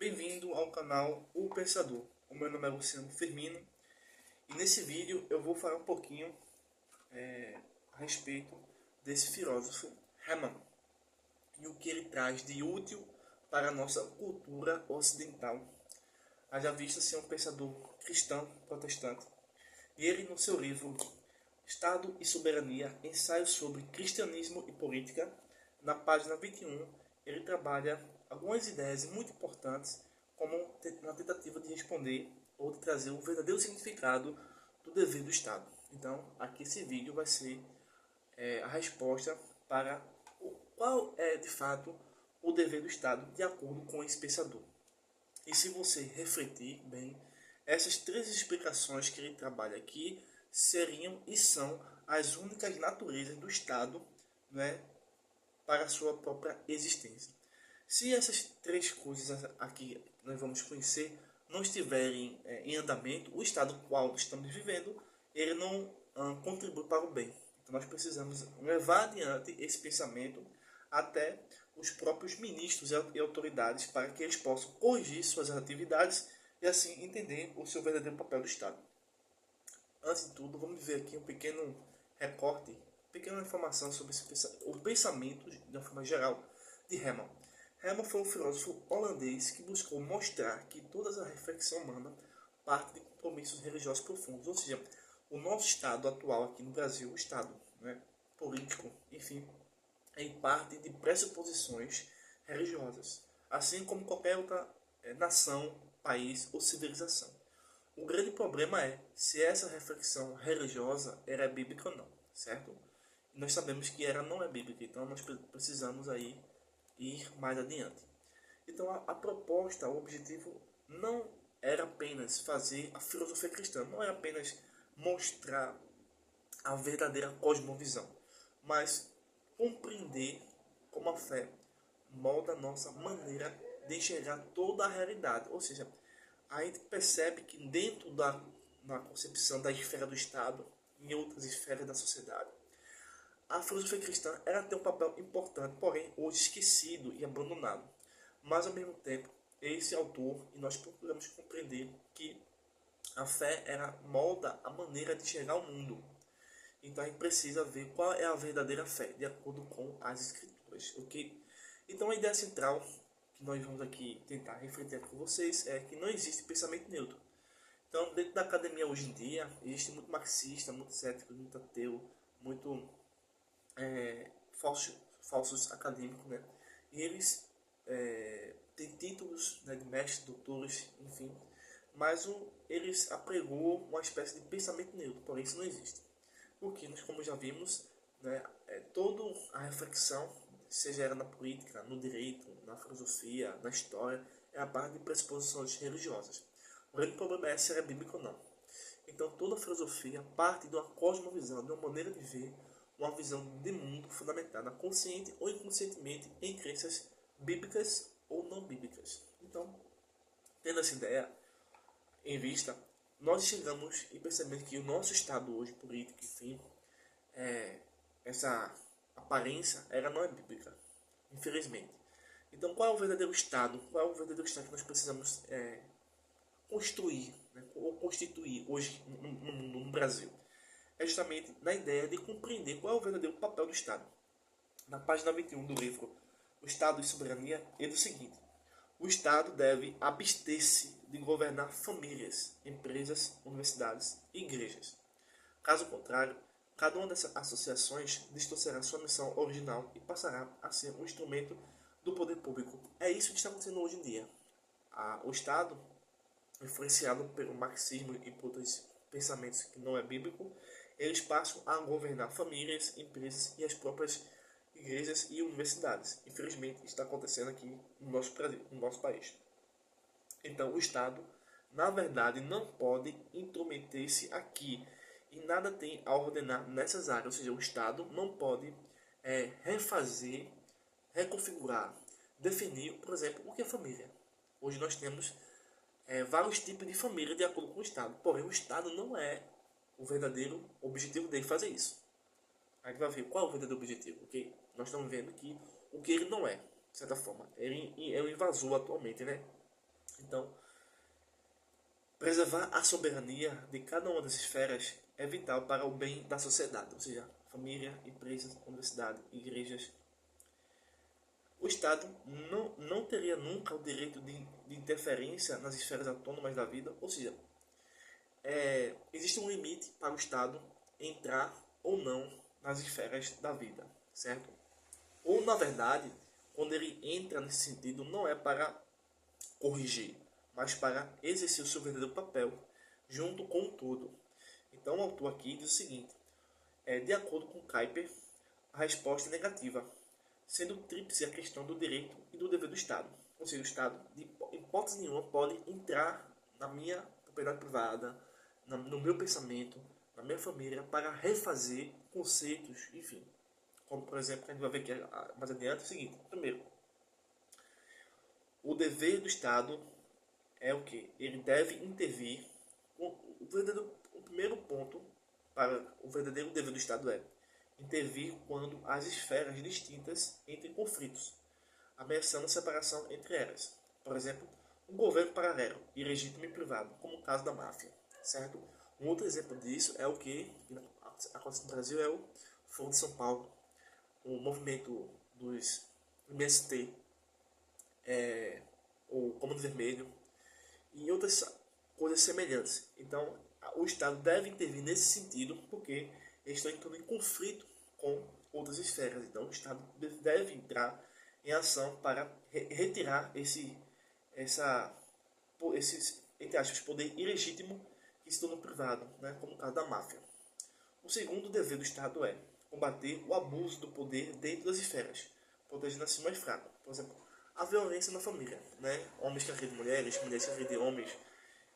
Bem-vindo ao canal O Pensador. O meu nome é Luciano Firmino e nesse vídeo eu vou falar um pouquinho a respeito desse filósofo Hamann e o que ele traz de útil para a nossa cultura ocidental. Haja vista ser um pensador cristão protestante. E ele, no seu livro Estado e Soberania, Ensaios sobre Cristianismo e Política, na página 21, ele trabalha algumas ideias muito importantes como na tentativa de responder ou de trazer o verdadeiro significado do dever do Estado. Então, aqui esse vídeo vai ser a resposta para qual é, de fato, o dever do Estado de acordo com esse pensador. E se você refletir bem, essas três explicações que ele trabalha aqui seriam e são as únicas naturezas do Estado, né, para a sua própria existência. Se essas três coisas aqui que nós vamos conhecer não estiverem em andamento, o estado qual estamos vivendo, ele não contribui para o bem. Então nós precisamos levar adiante esse pensamento até os próprios ministros e autoridades para que eles possam corrigir suas atividades e assim entender o seu verdadeiro papel do Estado. Antes de tudo, vamos ver aqui um pequeno recorte, pequena informação sobre o pensamento, de uma forma geral, de Hamann. Hamann foi um filósofo holandês que buscou mostrar que toda a reflexão humana parte de compromissos religiosos profundos, ou seja, o nosso Estado atual aqui no Brasil, o Estado, né, político, enfim, em parte de pressuposições religiosas, assim como qualquer outra nação, país ou civilização. O grande problema é se essa reflexão religiosa era bíblica ou não, certo? E nós sabemos que ela não é bíblica, então nós precisamos aí ir mais adiante. Então a proposta, o objetivo não era apenas fazer a filosofia cristã, não era apenas mostrar a verdadeira cosmovisão, mas compreender como a fé molda a nossa maneira de enxergar toda a realidade. Ou seja, a gente percebe que dentro da concepção da esfera do Estado, em outras esferas da sociedade, a filosofia cristã ela tem um papel importante, porém hoje esquecido e abandonado. Mas ao mesmo tempo, esse autor e nós procuramos compreender que a fé ela molda a maneira de enxergar o mundo. Então a gente precisa ver qual é a verdadeira fé, de acordo com as escrituras, ok? Então a ideia central que nós vamos aqui tentar refletir com vocês é que não existe pensamento neutro. Então dentro da academia hoje em dia, existe muito marxista, muito cético, muito ateu, muito falsos acadêmicos, né? E eles têm títulos, né, de mestres, doutores, enfim, mas eles apregoam uma espécie de pensamento neutro, porém isso não existe. Porque nós, como já vimos, né, toda a reflexão, seja ela na política, no direito, na filosofia, na história, é a base de pressuposições religiosas. O grande problema é se ela é bíblica ou não. Então toda a filosofia parte de uma cosmovisão, de uma maneira de ver, uma visão de mundo fundamentada consciente ou inconscientemente em crenças bíblicas ou não bíblicas. Então, tendo essa ideia em vista, nós chegamos e percebemos que o nosso estado hoje, político, enfim, essa aparência, ela não é bíblica, infelizmente. Então, qual é o verdadeiro estado? Qual é o verdadeiro estado que nós precisamos construir, né, ou constituir hoje no mundo, no Brasil? É justamente na ideia de compreender qual é o verdadeiro papel do Estado. Na página 21 do livro O Estado e Soberania, é o seguinte: o Estado deve abster-se de governar famílias, empresas, universidades e igrejas. Caso contrário, cada uma dessas associações distorcerá sua missão original e passará a ser um instrumento do poder público. É isso que está acontecendo hoje em dia. O Estado, influenciado pelo marxismo e por outros pensamentos que não é bíblico, eles passam a governar famílias, empresas e as próprias igrejas e universidades. Infelizmente, está acontecendo aqui no nosso Brasil, no nosso país. Então, o Estado, na verdade, não pode intrometer-se aqui e nada tem a ordenar nessas áreas. Ou seja, o Estado não pode refazer, reconfigurar, definir, por exemplo, o que é família. Hoje nós temos vários tipos de família de acordo com o Estado. Porém, o Estado não é o verdadeiro objetivo dele fazer isso. A gente vai ver qual é o verdadeiro objetivo, ok? Nós estamos vendo que o que ele não é, de certa forma. Ele é um invasor atualmente, né? Então, preservar a soberania de cada uma das esferas é vital para o bem da sociedade, ou seja, família, empresas, universidade, igrejas. O Estado não teria nunca o direito de interferência nas esferas autônomas da vida, ou seja, existe um limite para o Estado entrar ou não nas esferas da vida, certo? Ou, na verdade, quando ele entra nesse sentido, não é para corrigir, mas para exercer o seu verdadeiro papel, junto com o todo. Então, o autor aqui diz o seguinte: de acordo com Kuyper, a resposta é negativa, sendo tríplice a questão do direito e do dever do Estado. Ou seja, o Estado, de hipótese nenhuma, pode entrar na minha propriedade privada, no meu pensamento, na minha família, para refazer conceitos, enfim. Como, por exemplo, a gente vai ver aqui mais adiante, é o seguinte: primeiro, o dever do Estado é o que? Ele deve intervir. O primeiro ponto para o verdadeiro dever do Estado é intervir quando as esferas distintas entrem em conflitos, ameaçando a separação entre elas. Por exemplo, um governo paralelo, ilegítimo e privado, como o caso da máfia, certo? Um outro exemplo disso é o que acontece no Brasil, é o Foro de São Paulo, o movimento dos MST, o Comando Vermelho e outras coisas semelhantes. Então, o Estado deve intervir nesse sentido, porque eles estão entrando em conflito com outras esferas. Então, o Estado deve entrar em ação para retirar esse entre aspas, poder ilegítimo que se tornou privado, né, como o caso da máfia. O segundo dever do Estado é combater o abuso do poder dentro das esferas, protegendo assim o mais fraco. Por exemplo, a violência na família, né? Homens que agredem mulheres, mulheres que agredem homens,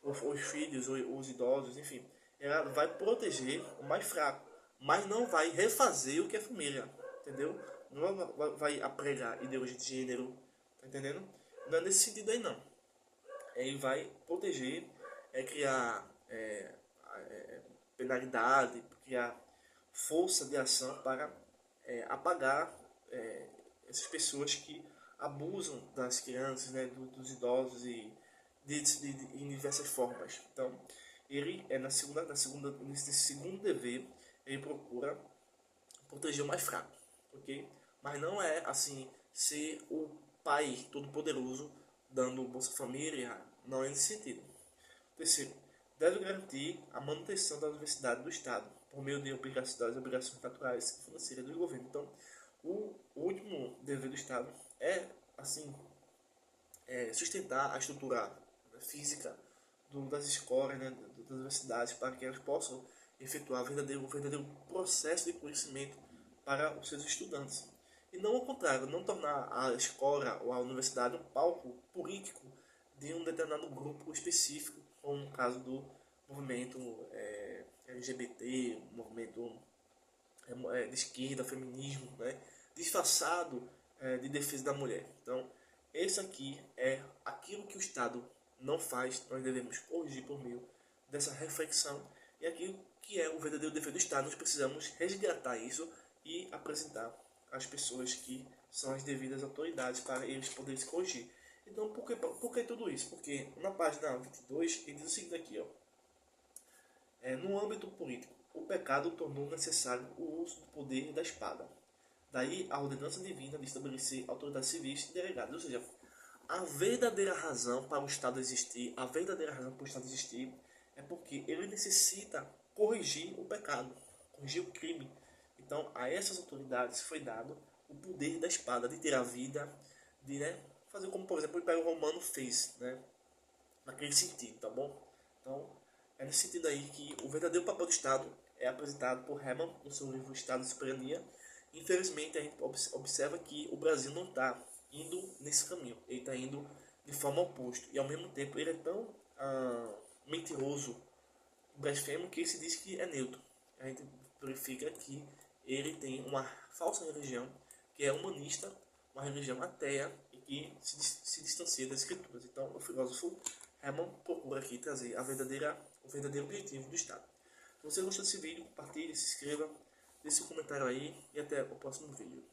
os filhos, os idosos, enfim. Ela vai proteger o mais fraco, mas não vai refazer o que é família, entendeu? Não vai apregar ideologia de gênero, tá entendendo? Não é nesse sentido aí não. Ele vai proteger, criar penalidade, criar força de ação para apagar essas pessoas que abusam das crianças, né, dos idosos e em diversas formas. Então, ele nesse segundo dever, ele procura proteger o mais fraco, ok? Mas não é assim ser o pai todo poderoso dando Bolsa Família, não é nesse sentido. Terceiro, deve garantir a manutenção da universidade do Estado por meio das obrigações naturais e financeiras do governo. Então, o último dever do Estado é assim sustentar a estrutura física das escolas, né, das universidades, para que elas possam efetuar o verdadeiro processo de conhecimento para os seus estudantes. E não ao contrário, não tornar a escola ou a universidade um palco político de um determinado grupo específico, como no caso do movimento LGBT, movimento de esquerda, feminismo, né, disfarçado de defesa da mulher. Então, esse aqui é aquilo que o Estado não faz, nós devemos corrigir por meio dessa reflexão, e aquilo que é o verdadeiro dever do Estado, nós precisamos resgatar isso e apresentar às pessoas que são as devidas autoridades para eles poderem se corrigir. Então, por que tudo isso? Porque na página 22, ele diz o seguinte aqui, ó. No âmbito político, o pecado tornou necessário o uso do poder da espada. Daí a ordenança divina de estabelecer autoridades civis e delegadas. Ou seja, a verdadeira razão para o Estado existir, a verdadeira razão para o Estado existir é porque ele necessita corrigir o pecado, corrigir o crime. Então, a essas autoridades foi dado o poder da espada, de ter a vida, de fazer como, por exemplo, o Império Romano fez, né, naquele sentido, tá bom? Então, é nesse sentido aí que o verdadeiro papel do Estado é apresentado por Herman no seu livro Estado e Soberania. Infelizmente, a gente observa que o Brasil não está indo nesse caminho. Ele está indo de forma oposta. E, ao mesmo tempo, ele é tão mentiroso, blasfemo, que ele se diz que é neutro. A gente verifica que ele tem uma falsa religião, que é humanista, uma religião ateia, e que se distancia das escrituras. Então, o filósofo Herman procura aqui trazer o verdadeiro objetivo do Estado. Se você gostou desse vídeo, compartilhe, se inscreva, deixe seu comentário aí e até o próximo vídeo.